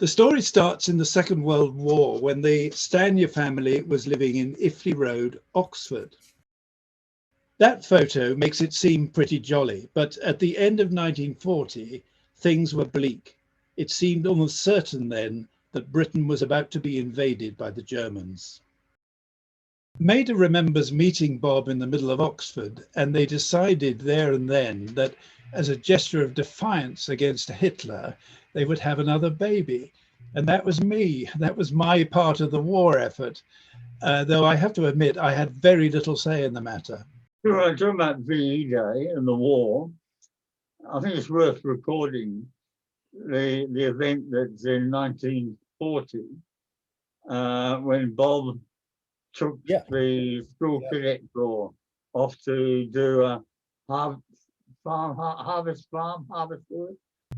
The story starts in the Second World War when the Stanier family was living in Iffley Road, Oxford. That photo makes it seem pretty jolly, but at the end of 1940, things were bleak. It seemed almost certain then that Britain was about to be invaded by the Germans. Maida remembers meeting Bob in the middle of Oxford, and they decided there and then that as a gesture of defiance against Hitler, they would have another baby. And that was me. That was my part of the war effort, though I have to admit I had very little say in the matter. Talking about VE Day and the war, I think it's worth recording the event that's in 1940 when Bob took the school cadet corps off to do a harvest work.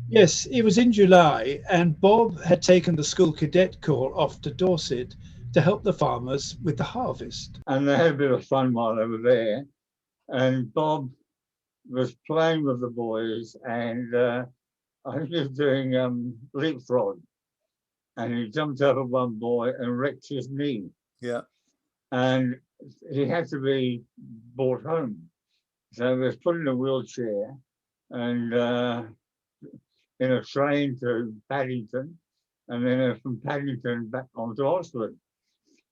Yes, it was in July, and Bob had taken the school cadet corps off to Dorset to help the farmers with the harvest. And they had a bit of fun while they were there. And Bob was playing with the boys, and I think he was doing leapfrog. And he jumped over one boy and wrecked his knee. Yeah. And he had to be brought home. So he was put in a wheelchair and in a train to Paddington, and then from Paddington back onto Oxford.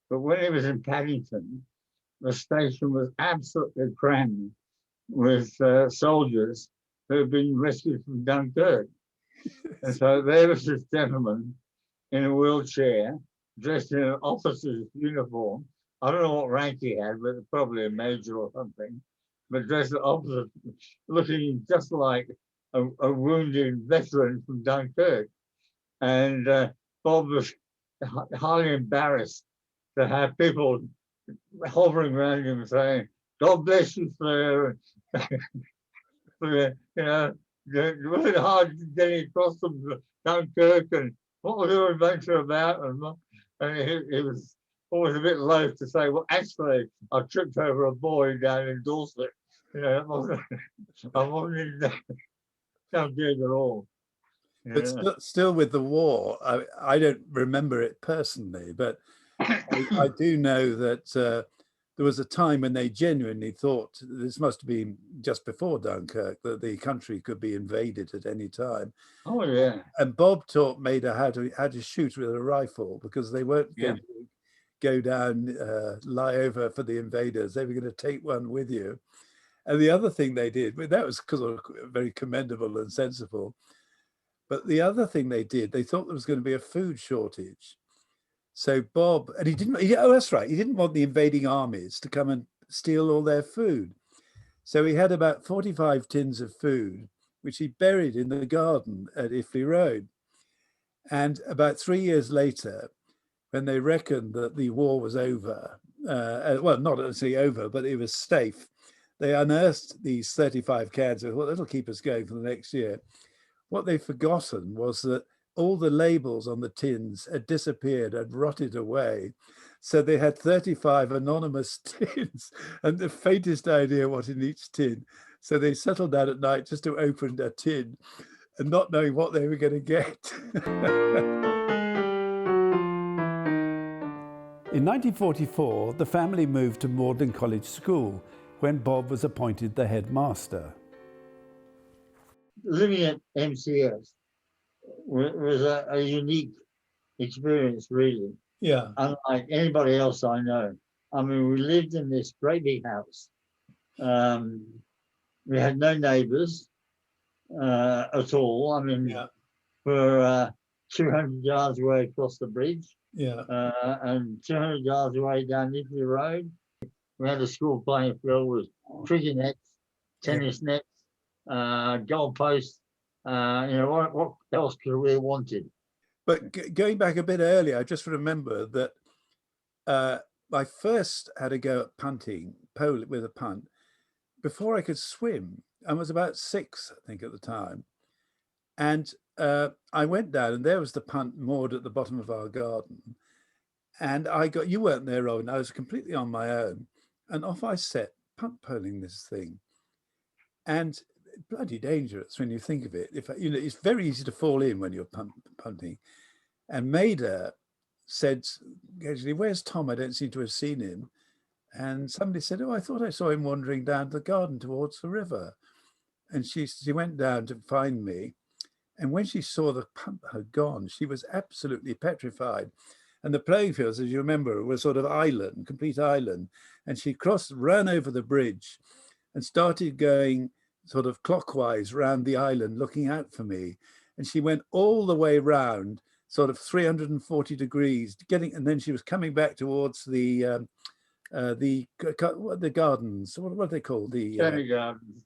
But when he was in Paddington, the station was absolutely crammed with soldiers who had been rescued from Dunkirk. And so there was this gentleman in a wheelchair, dressed in an officer's uniform. I don't know what rank he had, but probably a major or something, but dressed as an officer, looking just like a wounded veteran from Dunkirk. And Bob was highly embarrassed to have people hovering around him saying, "God bless you, sir." You know, it was hard getting across from Dunkirk, and what was your adventure about? And he was always a bit loath to say, well, actually, I tripped over a boy down in Dorset. You know, I wasn't not good at all. But still with the war, I don't remember it personally, but I do know that there was a time when they genuinely thought, this must have been just before Dunkirk, that the country could be invaded at any time. Oh yeah. And Bob taught Maida how to shoot with a rifle, because they weren't going to go down, lie over for the invaders. They were going to take one with you. And the other thing they did, that was very commendable and sensible. But the other thing they did, they thought there was going to be a food shortage. So Bob, and oh, that's right, he didn't want the invading armies to come and steal all their food. So he had about 45 tins of food, which he buried in the garden at Iffley Road. And about 3 years later, when they reckoned that the war was over, well, not actually over, but it was safe, they unearthed these 35 cans and thought, that'll keep us going for the next year. What they'd forgotten was that all the labels on the tins had disappeared, had rotted away. So they had 35 anonymous tins and the faintest idea what in each tin. So they settled down at night just to open a tin and not knowing what they were going to get. In 1944, the family moved to Magdalen College School when Bob was appointed the headmaster. Living at MCS was a unique experience, really. Yeah. Unlike anybody else I know. I mean, we lived in this great big house. We had no neighbours at all. I mean, we're 200 yards away across the bridge. Yeah. And 200 yards away down Iffley Road. We had a school playing field with cricket nets, tennis nets, goalposts. What else could we have wanted? But going back a bit earlier, I just remember that I first had a go at punting, pole with a punt, before I could swim. I was about 6, I think, at the time. And I went down, and there was the punt moored at the bottom of our garden. And you weren't there, Robin, I was completely on my own. And off I set, punt poling this thing. And bloody dangerous when you think of it. It's very easy to fall in when you're punting. And Maida said, actually, where's Tom? I don't seem to have seen him. And somebody said, oh, I thought I saw him wandering down the garden towards the river. And she went down to find me. And when she saw the punt had gone, she was absolutely petrified. And the playing fields, as you remember, were sort of island, complete island. And she ran over the bridge and started going sort of clockwise around the island, looking out for me. And she went all the way round, sort of 340 degrees, and then she was coming back towards the gardens. What are they called? The Gardens.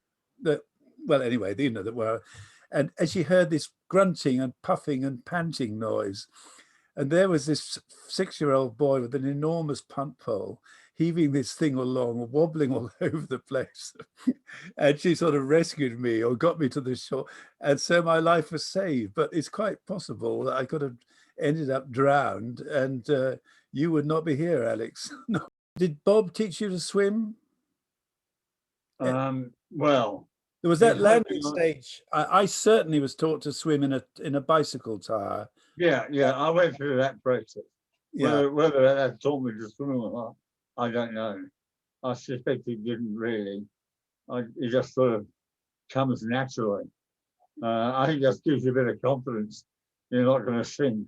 Well, anyway, that were. And she heard this grunting and puffing and panting noise. And there was this 6-year-old boy with an enormous punt pole, heaving this thing along, wobbling all over the place. And she sort of rescued me or got me to the shore. And so my life was saved. But it's quite possible that I could have ended up drowned and you would not be here, Alex. No. Did Bob teach you to swim? Well, there was that landing stage. I certainly was taught to swim in a bicycle tire. Yeah, I went through that process. Yeah. Whether that taught me to swim or not, I don't know. I suspect it didn't really. It just sort of comes naturally. I think that gives you a bit of confidence. You're not going to sink.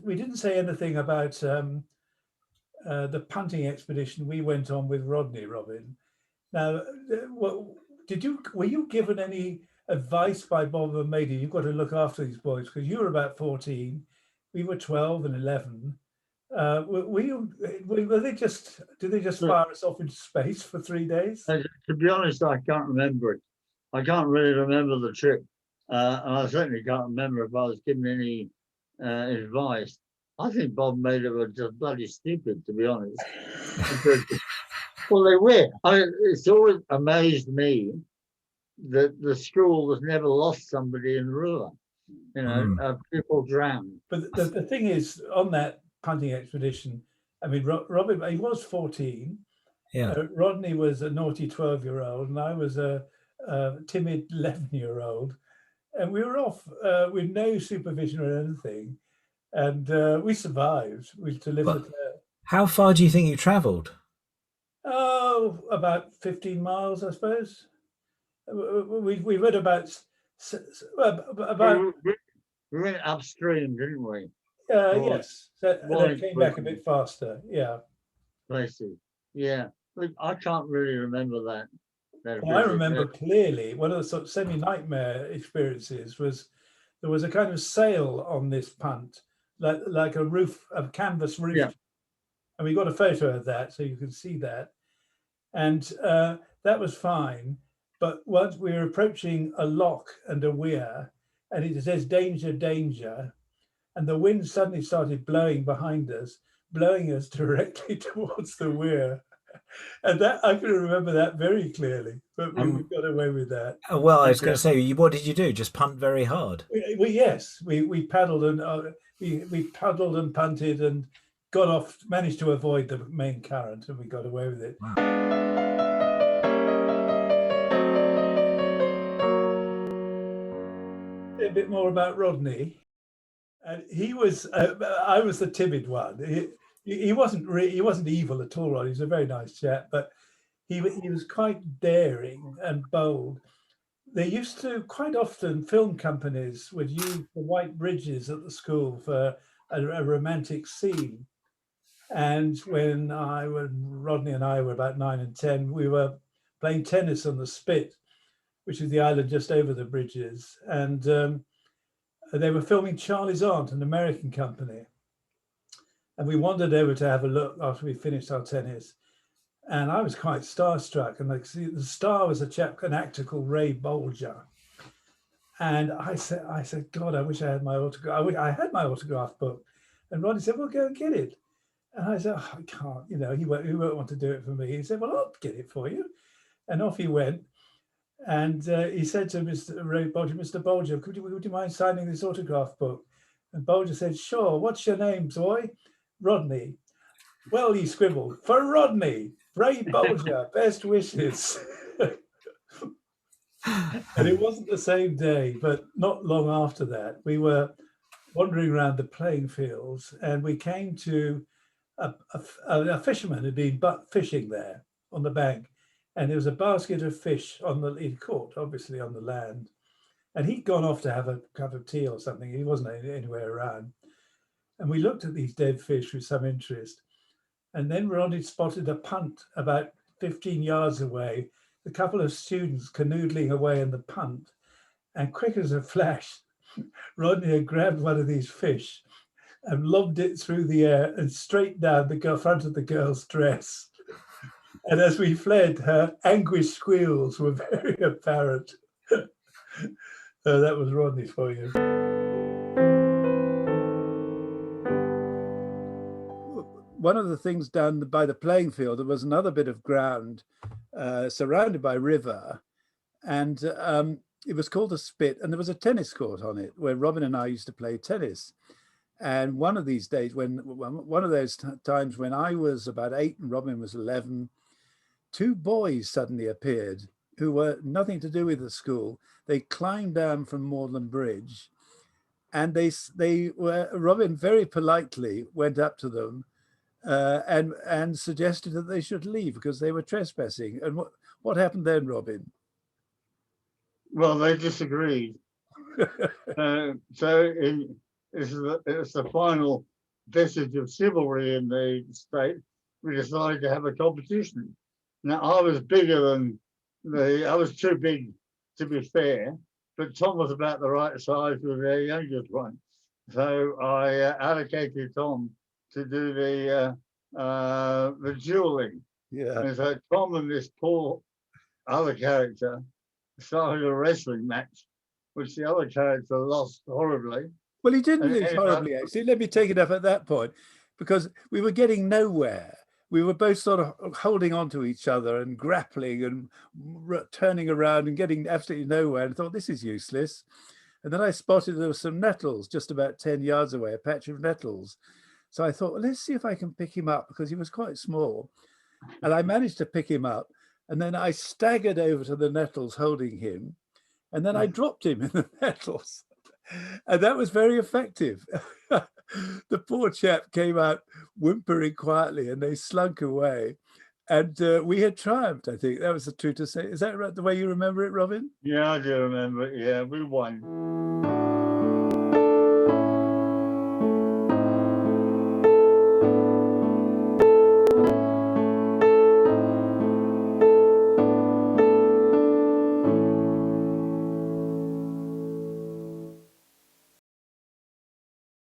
We didn't say anything about the punting expedition we went on with Rodney, Robin. Now, were you given any advice by Bob and Maida? You've got to look after these boys because you were about 14, we were 12 and 11. Were they just? Did they just fire us off into space for 3 days? To be honest, I can't remember it. I can't really remember the trip, and I certainly can't remember if I was given any advice. I think Bob Maida were just bloody stupid, to be honest. Well, they were. It's always amazed me that the school has never lost somebody in the river. People drowned. But the thing is, on that punting expedition, I mean, Robin, he was 14. Yeah. Rodney was a naughty 12-year-old, and I was a timid 11-year-old. And we were off with no supervision or anything. And we survived. We delivered. How far do you think you travelled? Oh, about 15 miles, I suppose. We went about. We went upstream, didn't we? Yes. So they came back a bit faster. Yeah. Places. Yeah. I can't really remember that. Well, I remember clearly one of the sort of semi-nightmare experiences was there was a kind of sail on this punt, like a roof, a canvas roof. Yeah. And we got a photo of that, so you can see that. And that was fine. But once we were approaching a lock and a weir, and it says danger, danger, and the wind suddenly started blowing behind us, blowing us directly towards the weir. And that I can remember that very clearly, but we got away with that. Well, I was going to say, what did you do? Just punt very hard? We paddled and we paddled and punted and got off, managed to avoid the main current, and we got away with it. Wow. A bit more about Rodney. And he was, I was the timid one. He wasn't evil at all, Rodney. He was a very nice chap, but he was quite daring and bold. They used to, quite often, film companies would use the white bridges at the school for a romantic scene. And when Rodney and I were about 9 and 10, we were playing tennis on the Spit, which is the island just over the bridges. And they were filming Charlie's Aunt, an American company. And we wandered over to have a look after we finished our tennis. And I was quite starstruck. And the star was an actor called Ray Bolger. And I said, God, I wish I had my autograph. I had my autograph book. And Rodney said, well, go and get it. And I said, oh, I can't, he won't want to do it for me. He said, well, I'll get it for you. And off he went. And he said to Mr. Ray Bolger, Mr. Bolger, would you mind signing this autograph book? And Bolger said, sure. What's your name, boy? Rodney. Well, he scribbled, for Rodney. Ray Bolger, best wishes. And it wasn't the same day, but not long after that, we were wandering around the playing fields, and we came to a fisherman who'd been fishing there on the bank, and there was a basket of fish he'd caught, obviously, on the land. And he'd gone off to have a cup of tea or something. He wasn't anywhere around. And we looked at these dead fish with some interest. And then Ronnie spotted a punt about 15 yards away, a couple of students canoodling away in the punt. And quick as a flash, Rodney had grabbed one of these fish and lobbed it through the air and straight down the front of the girl's dress. And as we fled, her anguished squeals were very apparent. That was Rodney for you. One of the things done by the playing field, there was another bit of ground surrounded by river, and it was called a spit, and there was a tennis court on it where Robin and I used to play tennis. And one of these days, one of those times when I was about 8 and Robin was 11, 2 boys suddenly appeared who were nothing to do with the school. They climbed down from Magdalen Bridge, and Robin very politely went up to them and suggested that they should leave because they were trespassing. And what happened then, Robin? Well, they disagreed. It's the final vestige of chivalry in the state. We decided to have a competition. Now, I was bigger than I was too big to be fair, but Tom was about the right size with their youngest one. So I allocated Tom to do the dueling. Yeah. And so Tom and this poor other character started a wrestling match, which the other character lost horribly. Well, he didn't lose horribly, actually. Let me take it up at that point, because we were getting nowhere. We were both sort of holding on to each other and grappling and turning around and getting absolutely nowhere. And I thought, this is useless. And then I spotted there were some nettles just about 10 yards away, a patch of nettles. So I thought, well, let's see if I can pick him up, because he was quite small. And I managed to pick him up. And then I staggered over to the nettles holding him. And then I dropped him in the nettles. And that was very effective. The poor chap came out whimpering quietly, and they slunk away. And we had triumphed, I think. That was the truth to say. Is that right, the way you remember it, Robin? Yeah, I do remember it. Yeah, we won.